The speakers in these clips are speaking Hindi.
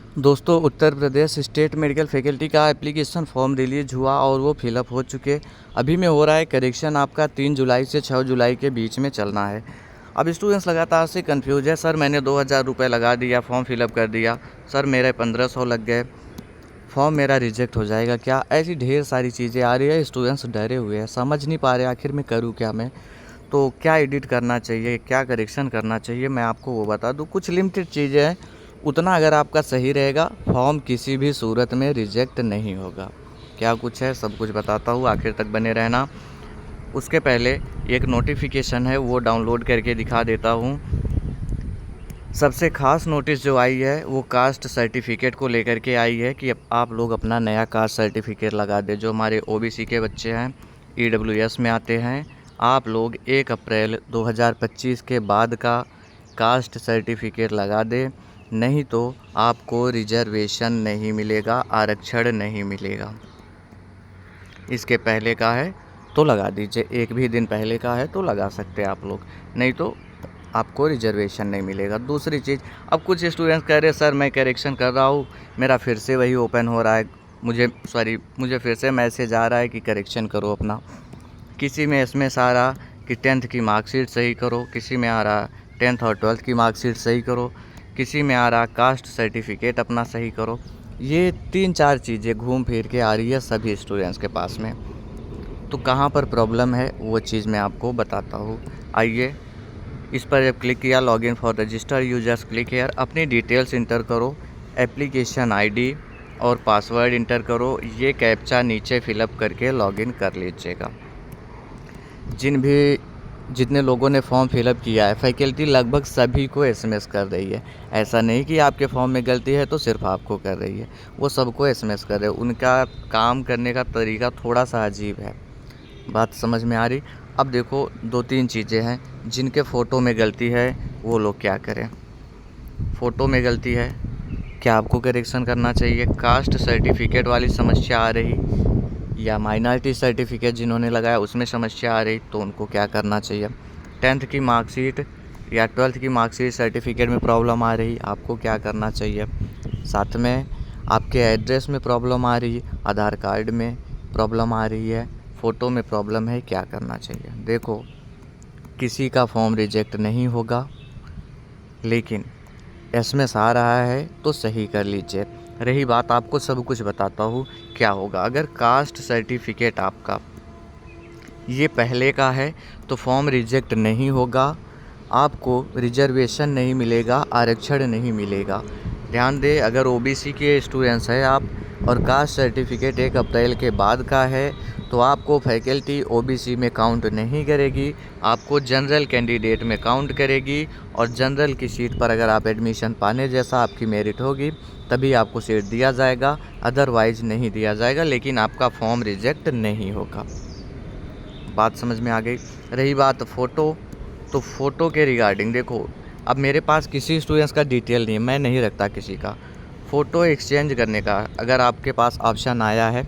दोस्तों, Uttar Pradesh state medical faculty का एप्लीकेशन फॉर्म रिलीज हुआ और वो फिलअप हो चुके। अभी में हो रहा है करेक्शन। आपका 3 जुलाई से 6 जुलाई के बीच में चलना है। अब स्टूडेंट्स लगातार से कंफ्यूज है। सर मैंने 2000 रुपये लगा दिया, फॉर्म फिलअप कर दिया, सर मेरे 1500 लग गए, फॉर्म मेरा रिजेक्ट हो जाएगा क्या? ऐसी ढेर सारी चीज़ें आ रही है। स्टूडेंट्स डरे हुए हैं, समझ नहीं पा रहे आखिर में करूँ क्या मैं। तो क्या एडिट करना चाहिए, क्या करेक्शन करना चाहिए, मैं आपको वो बता दूँ। कुछ लिमिटेड चीज़ें हैं, उतना अगर आपका सही रहेगा फॉर्म किसी भी सूरत में रिजेक्ट नहीं होगा। क्या कुछ है सब कुछ बताता हूँ, आखिर तक बने रहना। उसके पहले एक नोटिफिकेशन है वो डाउनलोड करके दिखा देता हूँ। सबसे ख़ास नोटिस जो आई है वो कास्ट सर्टिफिकेट को लेकर के आई है कि आप लोग अपना नया कास्ट सर्टिफिकेट लगा दें। जो हमारे ओबीसी के बच्चे हैं, ईडब्ल्यूएस में आते हैं, आप लोग 1 अप्रैल 2025 के बाद का कास्ट सर्टिफिकेट लगा दें, नहीं तो आपको रिजर्वेशन नहीं मिलेगा, आरक्षण नहीं मिलेगा। इसके पहले का है तो लगा दीजिए, एक भी दिन पहले का है तो लगा सकते हैं आप लोग, नहीं तो आपको रिजर्वेशन नहीं मिलेगा। दूसरी चीज़, अब कुछ स्टूडेंट्स कह रहे हैं सर मैं करेक्शन कर रहा हूँ, मेरा फिर से वही ओपन हो रहा है, मुझे फिर से मैसेज आ रहा है कि करेक्शन करो अपना। किसी में एसएमएस आ रहा कि 10th की मार्कशीट सही करो, किसी में आ रहा 10th और 12th की मार्कशीट सही करो, किसी में आ रहा कास्ट सर्टिफिकेट अपना सही करो। ये 3-4 चीज़ें घूम फिर के आ रही है सभी स्टूडेंट्स के पास में। तो कहाँ पर प्रॉब्लम है वो चीज़ मैं आपको बताता हूँ। आइए, इस पर जब क्लिक किया, login for register users click here, अपनी डिटेल्स इंटर करो, एप्लीकेशन आईडी और पासवर्ड इंटर करो। ये कैप्चा नीचे फिलअप करके लॉगिन कर लीजिएगा। जितने लोगों ने फॉर्म फिलअप किया है, फैकल्टी लगभग सभी को एसएमएस कर रही है। ऐसा नहीं कि आपके फॉर्म में गलती है तो सिर्फ आपको कर रही है, वो सबको एसएमएस कर रहे हैं। उनका काम करने का तरीका थोड़ा सा अजीब है। बात समझ में आ रही? अब देखो, 2-3 चीज़ें हैं जिनके फ़ोटो में गलती है, वो लोग क्या करें। फ़ोटो में गलती है, क्या आपको करेक्शन करना चाहिए? कास्ट सर्टिफिकेट वाली समस्या आ रही या माइनॉरिटी सर्टिफिकेट जिन्होंने लगाया उसमें समस्या आ रही, तो उनको क्या करना चाहिए? 10th की मार्कशीट या 12th की मार्कशीट सर्टिफिकेट में प्रॉब्लम आ रही, आपको क्या करना चाहिए? साथ में आपके एड्रेस में प्रॉब्लम आ रही, आधार कार्ड में प्रॉब्लम आ रही है, फ़ोटो में प्रॉब्लम है, क्या करना चाहिए? देखो, किसी का फॉर्म रिजेक्ट नहीं होगा, लेकिन एसएमएस आ रहा है तो सही कर लीजिए। रही बात, आपको सब कुछ बताता हूँ क्या होगा। अगर कास्ट सर्टिफिकेट आपका ये पहले का है तो फॉर्म रिजेक्ट नहीं होगा, आपको रिजर्वेशन नहीं मिलेगा, आरक्षण नहीं मिलेगा। ध्यान दें, अगर ओबीसी के स्टूडेंट्स हैं आप और कास्ट सर्टिफिकेट 1 अप्रैल के बाद का है तो आपको फैकल्टी ओबीसी में काउंट नहीं करेगी, आपको जनरल कैंडिडेट में काउंट करेगी। और जनरल की सीट पर अगर आप एडमिशन पाने जैसा आपकी मेरिट होगी तभी आपको सीट दिया जाएगा, अदरवाइज़ नहीं दिया जाएगा। लेकिन आपका फॉर्म रिजेक्ट नहीं होगा। बात समझ में आ गई? रही बात फ़ोटो, तो फ़ोटो के रिगार्डिंग देखो, अब मेरे पास किसी स्टूडेंट्स का डिटेल नहीं है, मैं नहीं रखता किसी का। फ़ोटो एक्सचेंज करने का अगर आपके पास ऑप्शन आया है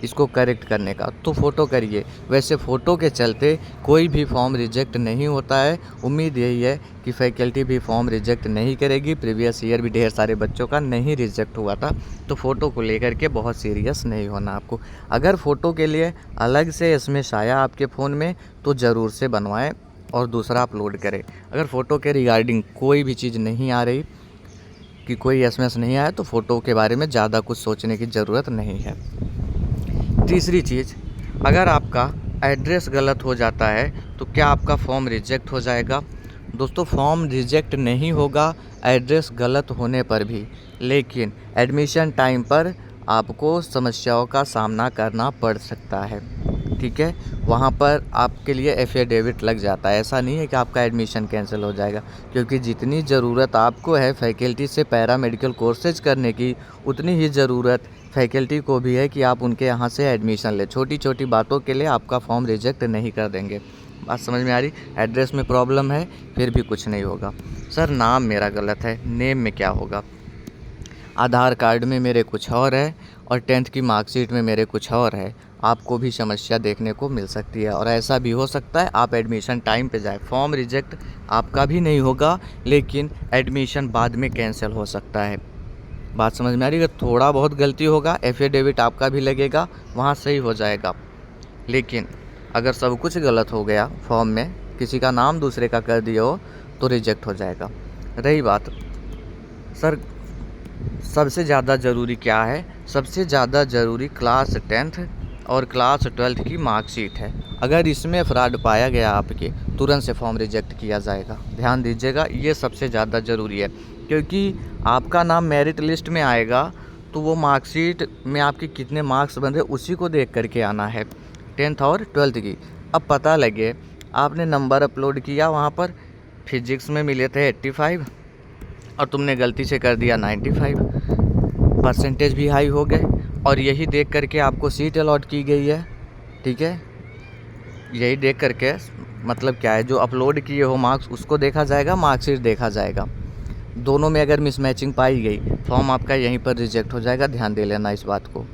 इसको करेक्ट करने का तो फ़ोटो करिए। वैसे फ़ोटो के चलते कोई भी फॉर्म रिजेक्ट नहीं होता है। उम्मीद यही है कि फैकल्टी भी फॉर्म रिजेक्ट नहीं करेगी। प्रीवियस ईयर भी ढेर सारे बच्चों का नहीं रिजेक्ट हुआ था, तो फ़ोटो को लेकर के बहुत सीरियस नहीं होना आपको। अगर फ़ोटो के लिए अलग से एसएमएस आया आपके फ़ोन में तो ज़रूर से बनवाएं और दूसरा अपलोड करें। अगर फ़ोटो के रिगार्डिंग कोई भी चीज़ नहीं आ रही कि कोई एसएमएस नहीं आया तो फ़ोटो के बारे में ज़्यादा कुछ सोचने की ज़रूरत नहीं है। तीसरी चीज़, अगर आपका एड्रेस गलत हो जाता है तो क्या आपका फॉर्म रिजेक्ट हो जाएगा? दोस्तों, फॉर्म रिजेक्ट नहीं होगा एड्रेस गलत होने पर भी, लेकिन एडमिशन टाइम पर आपको समस्याओं का सामना करना पड़ सकता है। ठीक है, वहाँ पर आपके लिए एफिडेविट लग जाता है। ऐसा नहीं है कि आपका एडमिशन कैंसिल हो जाएगा, क्योंकि जितनी ज़रूरत आपको है फैकल्टी से पैरामेडिकल कोर्सेज करने की, उतनी ही ज़रूरत फैकल्टी को भी है कि आप उनके यहाँ से एडमिशन लें। छोटी छोटी बातों के लिए आपका फॉर्म रिजेक्ट नहीं कर देंगे। बात समझ में आ रही? एड्रेस में प्रॉब्लम है फिर भी कुछ नहीं होगा। सर नाम मेरा गलत है, नेम में क्या होगा? आधार कार्ड में मेरे कुछ और है और 10th की मार्कशीट में मेरे कुछ और है। आपको भी समस्या देखने को मिल सकती है और ऐसा भी हो सकता है आप एडमिशन टाइम पे जाए, फॉर्म रिजेक्ट आपका भी नहीं होगा, लेकिन एडमिशन बाद में कैंसिल हो सकता है। बात समझ में आ रही है? अगर थोड़ा बहुत गलती होगा, एफिडेविट आपका भी लगेगा, वहाँ सही हो जाएगा। लेकिन अगर सब कुछ गलत हो गया फॉर्म में, किसी का नाम दूसरे का कर दिया हो, तो रिजेक्ट हो जाएगा। रही बात सर सबसे ज़्यादा ज़रूरी क्या है, सबसे ज़्यादा ज़रूरी क्लास 10th और क्लास 12th की मार्कशीट है। अगर इसमें फ्रॉड पाया गया आपके, तुरंत से फॉर्म रिजेक्ट किया जाएगा। ध्यान दीजिएगा, ये सबसे ज़्यादा ज़रूरी है, क्योंकि आपका नाम मेरिट लिस्ट में आएगा तो वो मार्कशीट में आपके कितने मार्क्स बन रहे उसी को देख करके आना है, 10th और 12th की। अब पता लगे आपने नंबर अपलोड किया, वहाँ पर फिजिक्स में मिले थे 85 और तुमने गलती से कर दिया 95, परसेंटेज भी हाई हो गए, और यही देख करके आपको सीट अलॉट की गई है। ठीक है, यही देख करके मतलब क्या है, जो अपलोड किए हो मार्क्स उसको देखा जाएगा, मार्कशीट देखा जाएगा। दोनों में अगर मिसमैचिंग पाई गई, फॉर्म आपका यहीं पर रिजेक्ट हो जाएगा। ध्यान दे लेना इस बात को।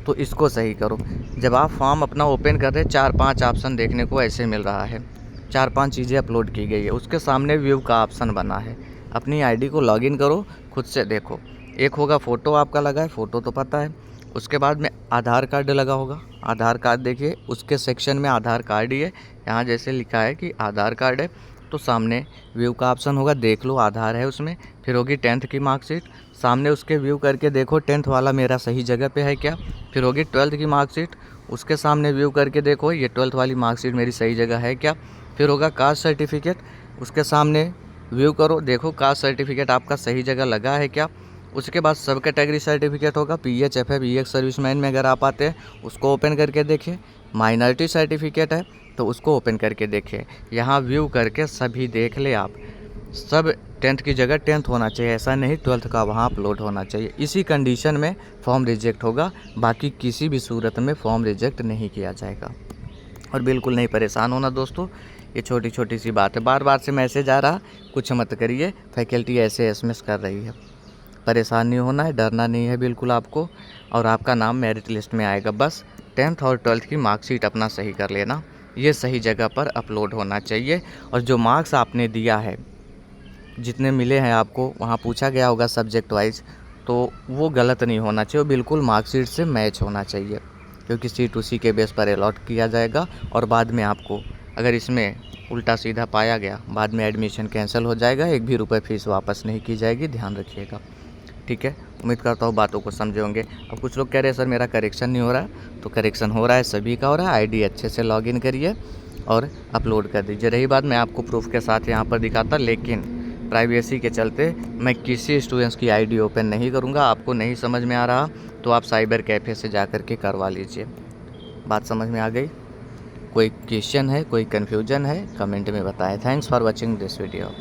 तो इसको सही करो। जब आप फॉर्म अपना ओपन कर रहे हैं, 4-5 ऑप्शन देखने को ऐसे मिल रहा है, 4-5 चीज़ें अपलोड की गई है, उसके सामने व्यू का ऑप्शन बना है। अपनी आईडी को लॉगिन करो, खुद से देखो। एक होगा फ़ोटो आपका लगा है, फ़ोटो तो पता है। उसके बाद में आधार कार्ड लगा होगा, आधार कार्ड देखिए, उसके सेक्शन में आधार कार्ड ही है। यहाँ जैसे लिखा है कि आधार कार्ड है, तो सामने व्यू का ऑप्शन होगा, देख लो आधार है उसमें। फिर होगी 10th की मार्कशीट, सामने उसके व्यू करके देखो 10th वाला मेरा सही जगह पे है क्या। फिर होगी 12th की मार्कशीट, उसके सामने व्यू करके देखो ये 12th वाली मार्कशीट मेरी सही जगह है क्या। फिर होगा कास्ट सर्टिफिकेट, उसके सामने व्यू करो, देखो कास्ट सर्टिफिकेट आपका सही जगह लगा है क्या। उसके बाद सब कैटेगरी सर्टिफिकेट होगा, PH FF EX सर्विसमैन में अगर आप आते हैं उसको ओपन करके देखिए। माइनॉरिटी सर्टिफिकेट है तो उसको ओपन करके देखिए। यहाँ व्यू करके सभी देख ले आप। सब 10th की जगह 10th होना चाहिए, ऐसा नहीं 12th का वहाँ अपलोड होना चाहिए। इसी कंडीशन में फॉर्म रिजेक्ट होगा, बाकी किसी भी सूरत में फॉर्म रिजेक्ट नहीं किया जाएगा। और बिल्कुल नहीं परेशान होना दोस्तों, ये छोटी छोटी सी बात है। बार बार से मैसेज आ रहा, कुछ मत करिए, फैकल्टी ऐसे SMS कर रही है। परेशान नहीं होना है, डरना नहीं है बिल्कुल आपको, और आपका नाम मेरिट लिस्ट में आएगा। बस 10th और 12th की मार्कशीट अपना सही कर लेना, ये सही जगह पर अपलोड होना चाहिए। और जो मार्क्स आपने दिया है, जितने मिले हैं आपको, वहाँ पूछा गया होगा सब्जेक्ट वाइज, तो वो गलत नहीं होना चाहिए, वो बिल्कुल मार्कशीट से मैच होना चाहिए, क्योंकि सीट उसी के बेस पर अलॉट किया जाएगा। और बाद में आपको अगर इसमें उल्टा सीधा पाया गया, बाद में एडमिशन कैंसिल हो जाएगा, 1 भी रुपये फ़ीस वापस नहीं की जाएगी, ध्यान रखिएगा। ठीक है, उम्मीद करता हूँ बातों को समझे होंगे। अब कुछ लोग कह रहे हैं सर मेरा करेक्शन नहीं हो रहा है, तो करेक्शन हो रहा है, सभी का हो रहा है। आईडी अच्छे से लॉगिन करिए और अपलोड कर दीजिए। रही बात, मैं आपको प्रूफ के साथ यहाँ पर दिखाता, लेकिन प्राइवेसी के चलते मैं किसी स्टूडेंट्स की आईडी ओपन नहीं करूँगा। आपको नहीं समझ में आ रहा तो आप साइबर कैफ़े से जा कर के करवा लीजिए। बात समझ में आ गई? कोई क्वेश्चन है, कोई कन्फ्यूजन है, कमेंट में बताएं। Thanks for watching this video.